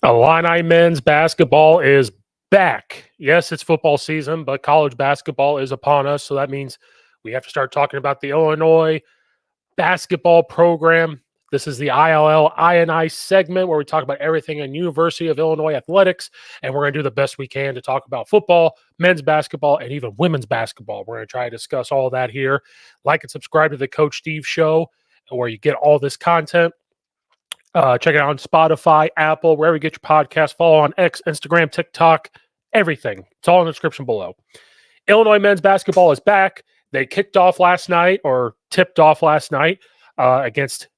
Illini men's basketball is back. Yes, it's football season, but college basketball is upon us. So that means we have to start talking about the Illinois basketball program. This is the ILL INI segment where we talk about everything in University of Illinois athletics, and we're going to do the best we can to talk about football, men's basketball, and even women's basketball. We're going to try to discuss all that here. Like and subscribe to the Coach Steve Show, where you get all this content. Check it out on Spotify, Apple, wherever you get your podcast. Follow on X, Instagram, TikTok, everything. It's all in the description below. Illinois men's basketball is back. They kicked off last night, or tipped off last night, against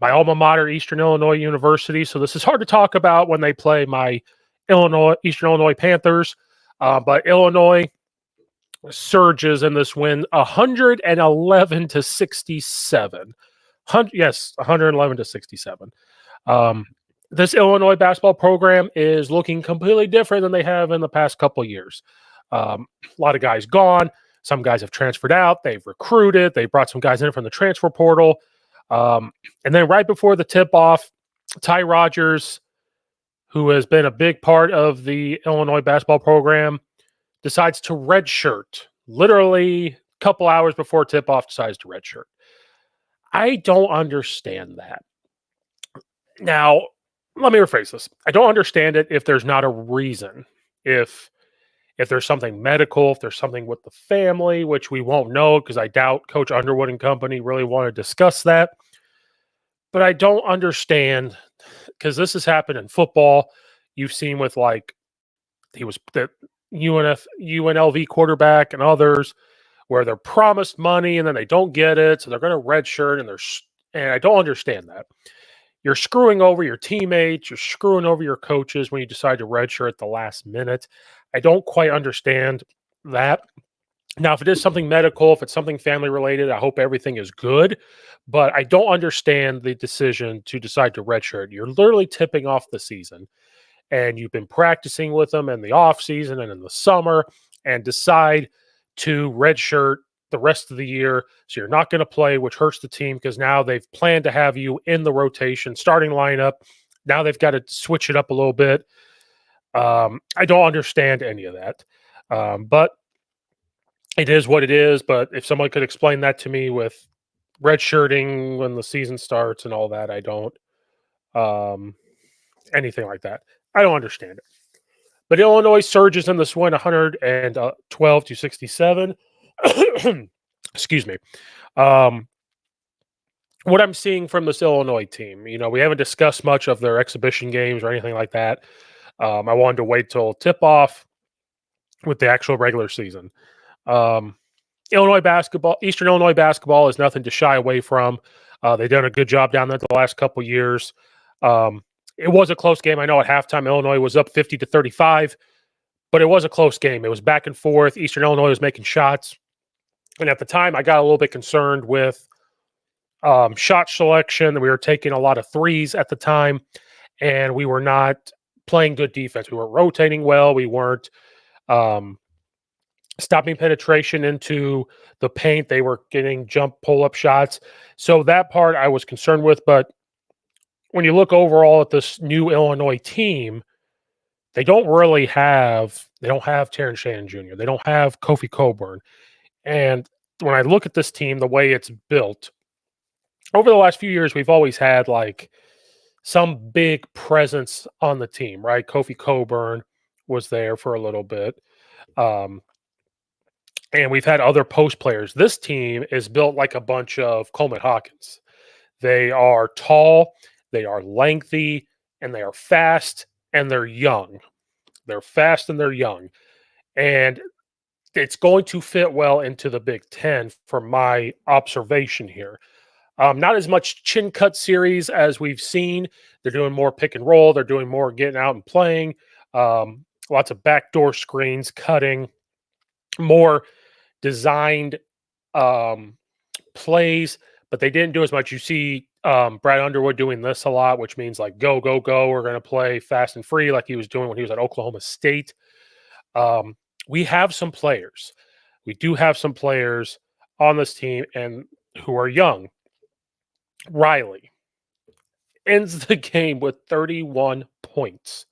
my alma mater, Eastern Illinois University. So this is hard to talk about when they play my Eastern Illinois Panthers. But Illinois surges in this win, 111-67. 111-67. This Illinois basketball program is looking completely different than they have in the past couple of years. A lot of guys gone. Some guys have transferred out. They've recruited. They brought some guys in from the transfer portal. And then right before the tip-off, Ty Rogers, who has been a big part of the Illinois basketball program, decides to redshirt. Literally a couple hours before tip-off, decides to redshirt. I don't understand that. Now, let me rephrase this. I don't understand it if there's not a reason. If there's something medical, if there's something with the family, which we won't know because I doubt Coach Underwood and company really want to discuss that. But I don't understand because this has happened in football. You've seen with he was the UNLV quarterback and others where they're promised money and then they don't get it. So they're going to redshirt and I don't understand that. You're screwing over your teammates. You're screwing over your coaches when you decide to redshirt at the last minute. I don't quite understand that. Now, if it is something medical, if it's something family related, I hope everything is good. But I don't understand the decision to decide to redshirt. You're literally tipping off the season. And you've been practicing with them in the off season and in the summer and decide to redshirt the rest of the year. So you're not going to play, which hurts the team because now they've planned to have you in the rotation, starting lineup. Now they've got to switch it up a little bit. I don't understand any of that. But it is what it is. But if someone could explain that to me with redshirting when the season starts and all that, I don't. Anything like that. I don't understand it. But Illinois surges in this win 112-67. Excuse me. What I'm seeing from this Illinois team, we haven't discussed much of their exhibition games or anything like that. I wanted to wait till tip-off with the actual regular season. Illinois basketball, Eastern Illinois basketball is nothing to shy away from. They've done a good job down there the last couple of years. It was a close game. I know at halftime Illinois was up 50-35, but it was a close game. It was back and forth. Eastern Illinois was making shots. And at the time, I got a little bit concerned with shot selection. We were taking a lot of threes at the time, and we were not playing good defense. We weren't rotating well. We weren't stopping penetration into the paint. They were getting jump pull-up shots. So that part I was concerned with, but when you look overall at this new Illinois team, they don't have Terrence Shannon Jr. They don't have Kofi Coburn. And when I look at this team, the way it's built, over the last few years, we've always had some big presence on the team, right? Kofi Coburn was there for a little bit. And we've had other post players. This team is built like a bunch of Coleman Hawkins. They are tall, they are lengthy, and they are fast, and they're young. They're fast and they're young. And it's going to fit well into the Big Ten from my observation here. Not as much chin cut series as we've seen. They're doing more pick and roll. They're doing more getting out and playing. Lots of backdoor screens, cutting, more designed plays, but they didn't do as much. You see Brad Underwood doing this a lot, which means go, go, go. We're going to play fast and free like he was doing when he was at Oklahoma State. We have some players. We do have some players on this team and who are young. Riley ends the game with 31 points.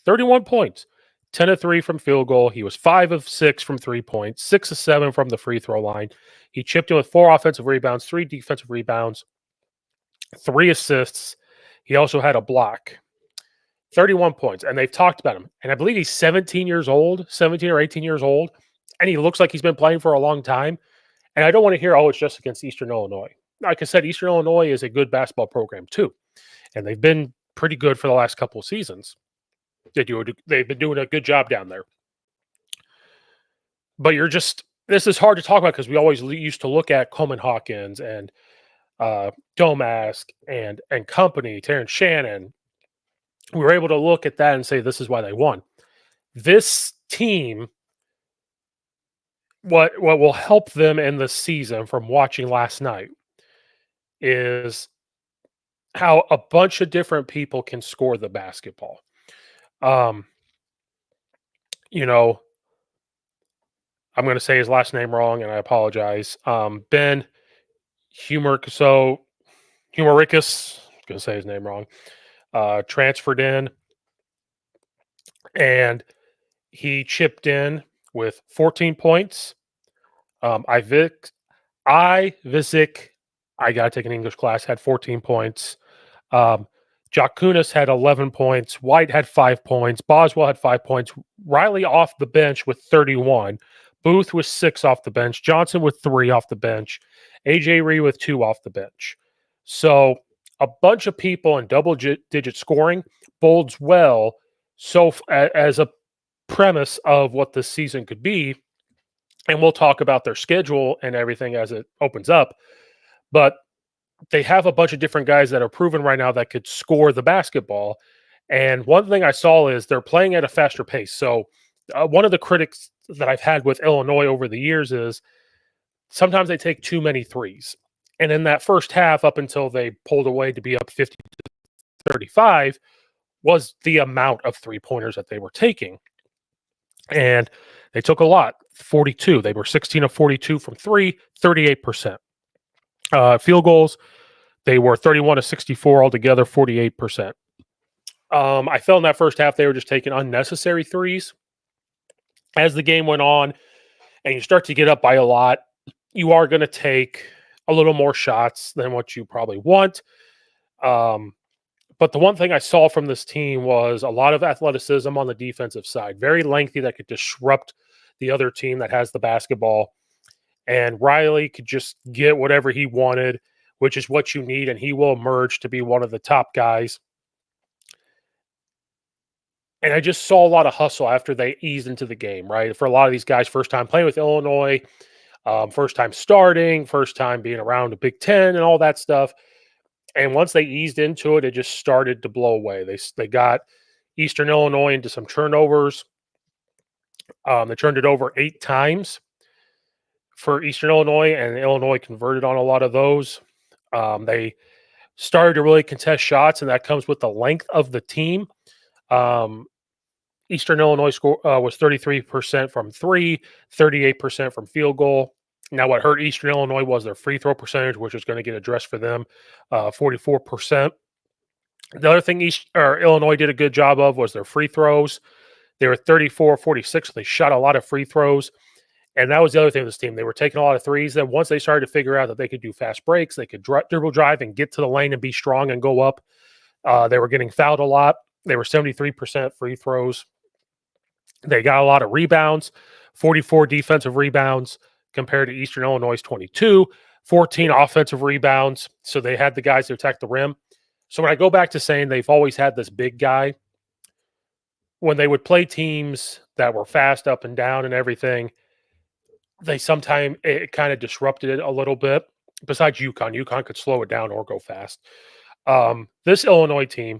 31 points. 10 of 3 from field goal. He was 5 of 6 from 3 points, 6 of 7 from the free throw line. He chipped in with 4 offensive rebounds, 3 defensive rebounds, 3 assists. He also had a block. 31 points. And they've talked about him. And I believe he's 17 years old, 17 or 18 years old. And he looks like he's been playing for a long time. And I don't want to hear, oh, it's just against Eastern Illinois. Like I said, Eastern Illinois is a good basketball program too. And they've been pretty good for the last couple of seasons. They've been doing a good job down there. But this is hard to talk about because we always used to look at Coleman Hawkins and Domask and company, Terrence Shannon. We were able to look at that and say, this is why they won. This team, what will help them in the season from watching last night is how a bunch of different people can score the basketball. I'm going to say his last name wrong, and I apologize. Ben Humericus, I'm going to say his name wrong, transferred in, and he chipped in with 14 points. Ivizik, I got to take an English class, had 14 points. Jakunas had 11 points. White had 5 points. Boswell had 5 points. Riley off the bench with 31. Booth with 6 off the bench. Johnson with 3 off the bench. AJ Ree with 2 off the bench. So a bunch of people in double-digit scoring bodes well as a premise of what this season could be. And we'll talk about their schedule and everything as it opens up. But they have a bunch of different guys that are proven right now that could score the basketball. And one thing I saw is they're playing at a faster pace. So one of the critics that I've had with Illinois over the years is sometimes they take too many threes. And in that first half, up until they pulled away to be up 50-35, was the amount of three-pointers that they were taking. And they took a lot, 42. They were 16 of 42 from 3, 38%. Field goals, they were 31 of 64 altogether, 48%. I felt in that first half they were just taking unnecessary threes. As the game went on and you start to get up by a lot, you are going to take a little more shots than what you probably want. But the one thing I saw from this team was a lot of athleticism on the defensive side, very lengthy that could disrupt the other team that has the basketball. And Riley could just get whatever he wanted, which is what you need, and he will emerge to be one of the top guys. And I just saw a lot of hustle after they eased into the game, right? For a lot of these guys, first time playing with Illinois, first time starting, first time being around the Big Ten and all that stuff. And once they eased into it, it just started to blow away. They got Eastern Illinois into some turnovers. They turned it over 8 times for Eastern Illinois, and Illinois converted on a lot of those. They started to really contest shots, and that comes with the length of the team. Eastern Illinois was 33% from 3, 38% from field goal. Now, what hurt Eastern Illinois was their free throw percentage, which is going to get addressed for them, 44%. The other thing Illinois did a good job of was their free throws. They were 34-46. They shot a lot of free throws. And that was the other thing with this team. They were taking a lot of threes. Then once they started to figure out that they could do fast breaks, they could dribble drive and get to the lane and be strong and go up. They were getting fouled a lot. They were 73% free throws. They got a lot of rebounds, 44 defensive rebounds compared to Eastern Illinois' 22, 14 offensive rebounds. So they had the guys to attack the rim. So when I go back to saying they've always had this big guy, when they would play teams that were fast up and down and everything, it kind of disrupted it a little bit. Besides UConn could slow it down or go fast. This Illinois team,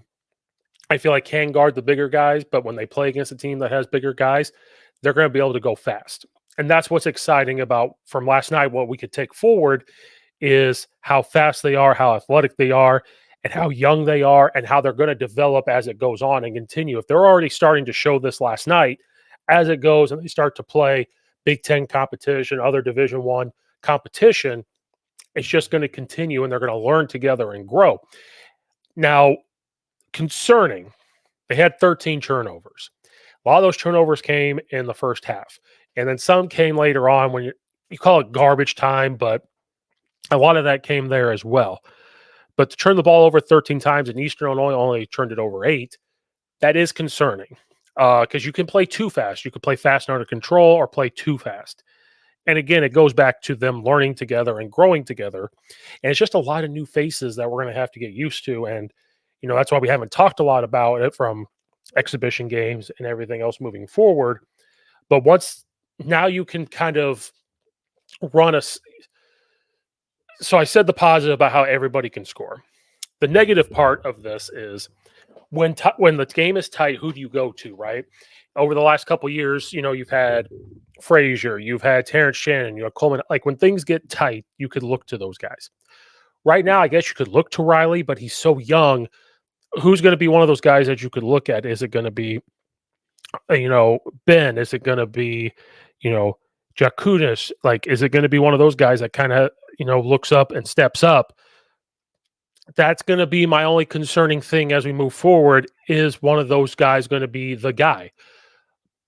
I feel like can guard the bigger guys, but when they play against a team that has bigger guys, they're going to be able to go fast. And that's what's exciting about from last night. What we could take forward is how fast they are, how athletic they are, and how young they are, and how they're going to develop as it goes on and continue. If they're already starting to show this last night, as it goes and they start to play Big Ten competition, other Division I competition, it's just going to continue and they're going to learn together and grow. Now, concerning, they had 13 turnovers. A lot of those turnovers came in the first half. And then some came later on when you call it garbage time, but a lot of that came there as well. But to turn the ball over 13 times and Eastern Illinois only turned it over 8, that is concerning because you can play too fast. You could play fast and under control or play too fast. And again, it goes back to them learning together and growing together. And it's just a lot of new faces that we're going to have to get used to. And, that's why we haven't talked a lot about it from exhibition games and everything else moving forward. But now you can kind of run so I said the positive about how everybody can score. The negative part of this is when the game is tight, who do you go to, right? Over the last couple of years, you've had Frazier, you've had Terrence Shannon, Coleman. Like when things get tight, you could look to those guys. Right now, I guess you could look to Riley, but he's so young. Who's going to be one of those guys that you could look at? Is it going to be, Ben? Is it going to be, Jakunis? Like, is it going to be one of those guys that kind of, looks up and steps up? That's going to be my only concerning thing as we move forward. Is one of those guys going to be the guy?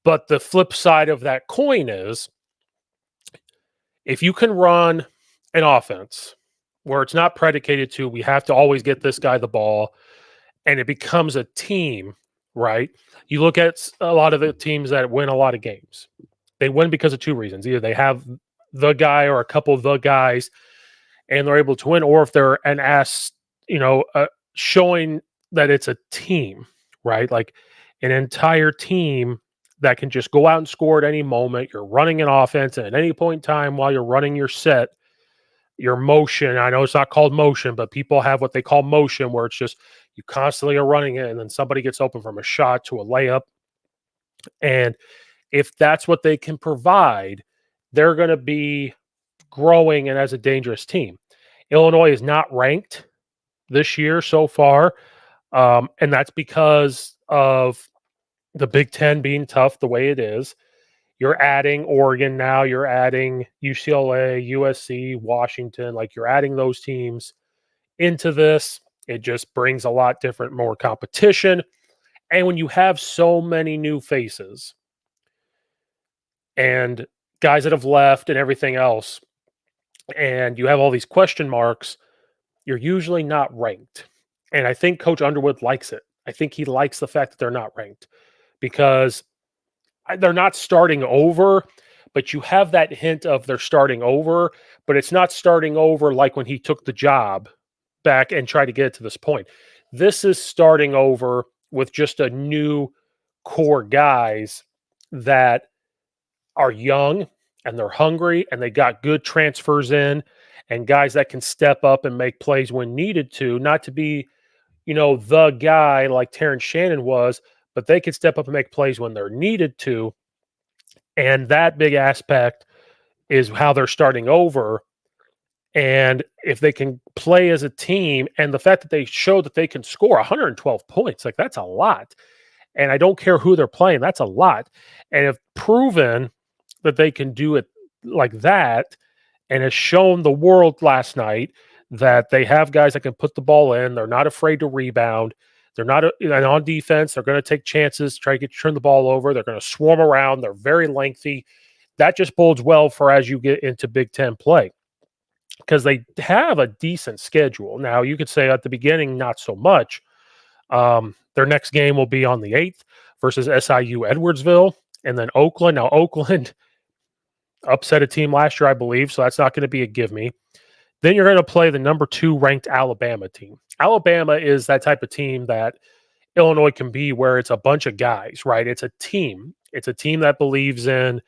But the flip side of that coin is if you can run an offense where it's not predicated to we have to always get this guy the ball and it becomes a team, right? You look at a lot of the teams that win a lot of games. They win because of two reasons. Either they have the guy or a couple of the guys and they're able to win, or if they're an ass, showing that it's a team, right? Like an entire team that can just go out and score at any moment. You're running an offense, and at any point in time while you're running your set, your motion, I know it's not called motion, but people have what they call motion, where it's just you constantly are running it, and then somebody gets open from a shot to a layup. And if that's what they can provide, they're going to be growing and as a dangerous team. Illinois is not ranked this year so far, and that's because of the Big Ten being tough the way it is. You're adding Oregon now, you're adding UCLA, USC, Washington, like you're adding those teams into this. It just brings a lot different, more competition. And when you have so many new faces and guys that have left and everything else, and you have all these question marks, you're usually not ranked. And I think Coach Underwood likes it. I think he likes the fact that they're not ranked because they're not starting over, but you have that hint of they're starting over, but it's not starting over like when he took the job back and tried to get it to this point. This is starting over with just a new core guys that are young and they're hungry and they got good transfers in and guys that can step up and make plays when needed to, not to be, the guy like Terrence Shannon was, but they can step up and make plays when they're needed to. And that big aspect is how they're starting over. And if they can play as a team, and the fact that they showed that they can score 112 points, like that's a lot. And I don't care who they're playing, that's a lot. And have proven that they can do it like that, and has shown the world last night that they have guys that can put the ball in. They're not afraid to rebound. They're not and on defense. They're going to take chances, try to turn the ball over. They're going to swarm around. They're very lengthy. That just bodes well for as you get into Big Ten play because they have a decent schedule. Now, you could say at the beginning, not so much. Their next game will be on the 8th versus SIU Edwardsville and then Oakland. Now, Oakland upset a team last year, I believe, so that's not going to be a give me. Then you're going to play the number 2 ranked Alabama team. Alabama is that type of team that Illinois can be where it's a bunch of guys, right? It's a team. It's a team that believes in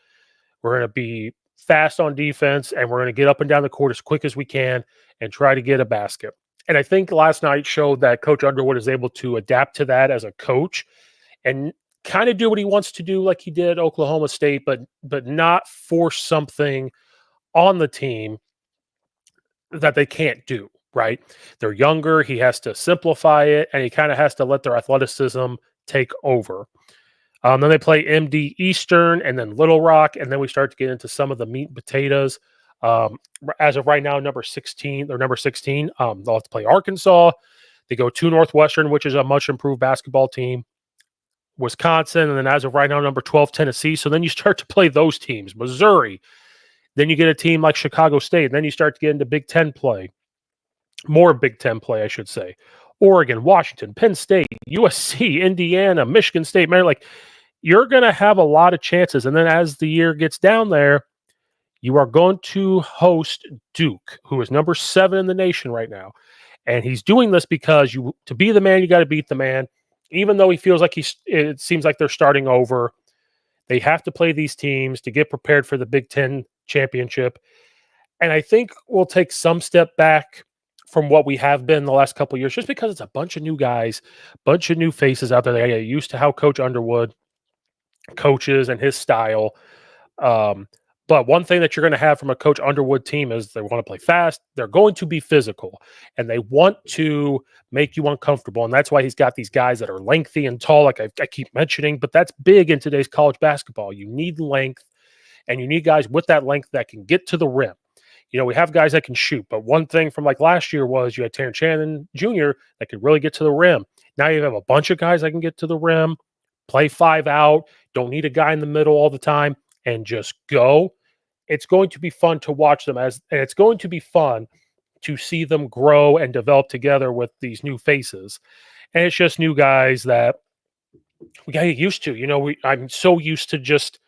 we're going to be fast on defense and we're going to get up and down the court as quick as we can and try to get a basket. And I think last night showed that Coach Underwood is able to adapt to that as a coach and kind of do what he wants to do like he did at Oklahoma State, but not force something on the team that they can't do, right? They're younger. He has to simplify it, and he kind of has to let their athleticism take over. Then they play MD Eastern and then Little Rock, and then we start to get into some of the meat and potatoes As of right now, number 16. They're number 16. They'll have to play Arkansas. They go to Northwestern, which is a much improved basketball team. Wisconsin, and then as of right now, number 12, Tennessee. So then you start to play those teams. Missouri. Then you get a team like Chicago State. And then you start to get into Big Ten play. More Big Ten play, I should say. Oregon, Washington, Penn State, USC, Indiana, Michigan State, Maryland. Like, you're going to have a lot of chances. And then as the year gets down there, you are going to host Duke, who is number 7 in the nation right now. And he's doing this because to be the man, you got to beat the man. Even though he feels like it seems like they're starting over, they have to play these teams to get prepared for the Big Ten championship. And I think we'll take some step back from what we have been the last couple of years, just because it's a bunch of new guys, bunch of new faces out there. They get used to how Coach Underwood coaches and his style. But one thing that you're going to have from a Coach Underwood team is they want to play fast. They're going to be physical, and they want to make you uncomfortable. And that's why he's got these guys that are lengthy and tall, like I keep mentioning. But that's big in today's college basketball. You need length, and you need guys with that length that can get to the rim. You know, we have guys that can shoot, but one thing from like last year was you had Terrence Shannon Jr. that could really get to the rim. Now you have a bunch of guys that can get to the rim, play 5 out, don't need a guy in the middle all the time, and just go. It's going to be fun to watch them and it's going to be fun to see them grow and develop together with these new faces. And it's just new guys that we got to get used to. You know, I'm so used to just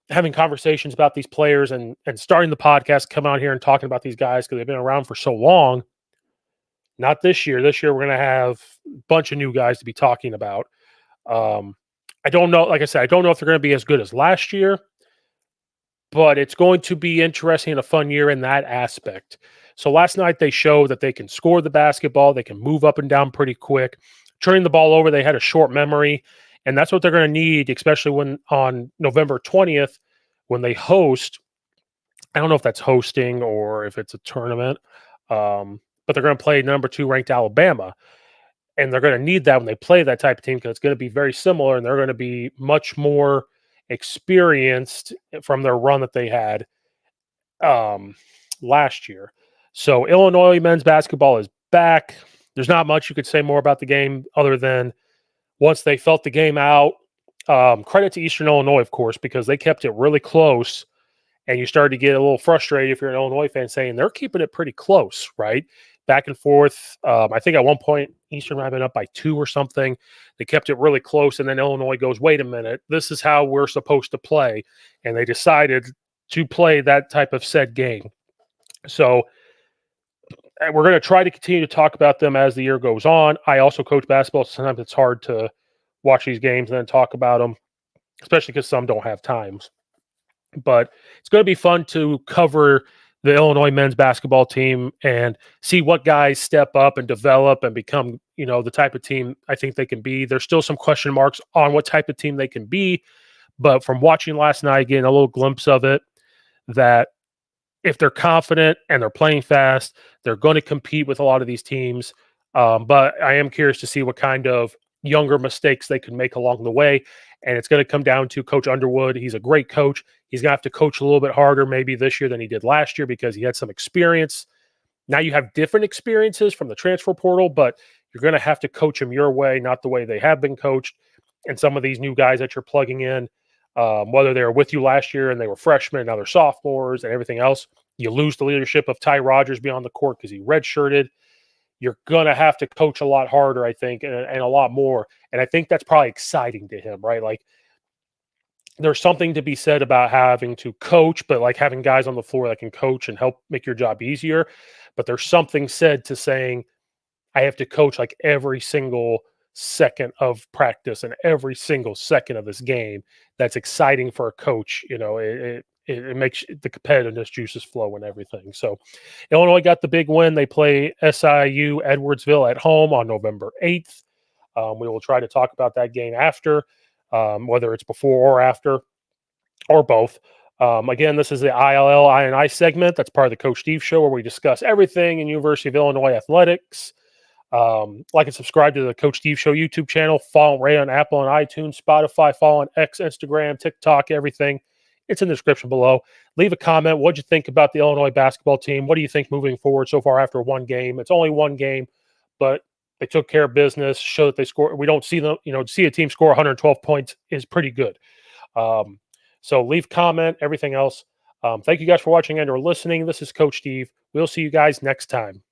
having conversations about these players and starting the podcast, come out here and talking about these guys because they've been around for so long. Not this year. This year, we're going to have a bunch of new guys to be talking about. I don't know. Like I said, I don't know if they're going to be as good as last year, but it's going to be interesting and a fun year in that aspect. So last night they showed that they can score the basketball. They can move up and down pretty quick. Turning the ball over, they had a short memory. And that's what they're going to need, especially when on November 20th, when they host. I don't know if that's hosting or if it's a tournament, but they're going to play number 2 ranked Alabama. And they're going to need that when they play that type of team because it's going to be very similar and they're going to be much more experienced from their run that they had last year. So Illinois men's basketball is back. There's not much you could say more about the game other than once they felt the game out, credit to Eastern Illinois, of course, because they kept it really close. And you started to get a little frustrated if you're an Illinois fan saying they're keeping it pretty close, right? Back and forth. I think at one point, Eastern might have been up by 2 or something. They kept it really close, and then Illinois goes, wait a minute, this is how we're supposed to play. And they decided to play that type of set game. So we're going to try to continue to talk about them as the year goes on. I also coach basketball, so sometimes it's hard to watch these games and then talk about them, especially because some don't have times. But it's going to be fun to cover the Illinois men's basketball team and see what guys step up and develop and become, you know, the type of team I think they can be. There's still some question marks on what type of team they can be, but from watching last night, getting a little glimpse of it, that if they're confident and they're playing fast, they're going to compete with a lot of these teams. But I am curious to see what kind of younger mistakes they can make along the way. And it's going to come down to Coach Underwood. He's a great coach. He's going to have to coach a little bit harder maybe this year than he did last year because he had some experience. Now you have different experiences from the transfer portal, but you're going to have to coach them your way, not the way they have been coached. And some of these new guys that you're plugging in, whether they were with you last year and they were freshmen, now they're sophomores and everything else, you lose the leadership of Ty Rodgers beyond the court because he redshirted. You're going to have to coach a lot harder, I think, and a lot more. And I think that's probably exciting to him, right? Like, there's something to be said about having to coach, but like having guys on the floor that can coach and help make your job easier. But there's something said to saying, I have to coach like every single second of practice and every single second of this game. That's exciting for a coach. You know, it makes the competitiveness juices flow and everything. So Illinois got the big win. They play SIU Edwardsville at home on November 8th. We will try to talk about that game after, whether it's before or after or both. Again, this is the ILL I&I segment. That's part of the Coach Steve Show where we discuss everything in University of Illinois athletics. Like and subscribe to the Coach Steve Show YouTube channel. Follow Ray on Apple and iTunes, Spotify. Follow on X, Instagram, TikTok, everything. It's in the description below. Leave a comment. What'd you think about the Illinois basketball team? What do you think moving forward so far after one game? It's only one game, but they took care of business, show that they score. We don't see them, see a team score 112 points is pretty good. So leave comment, everything else. Thank you guys for watching and or listening. This is Coach Steve. We'll see you guys next time.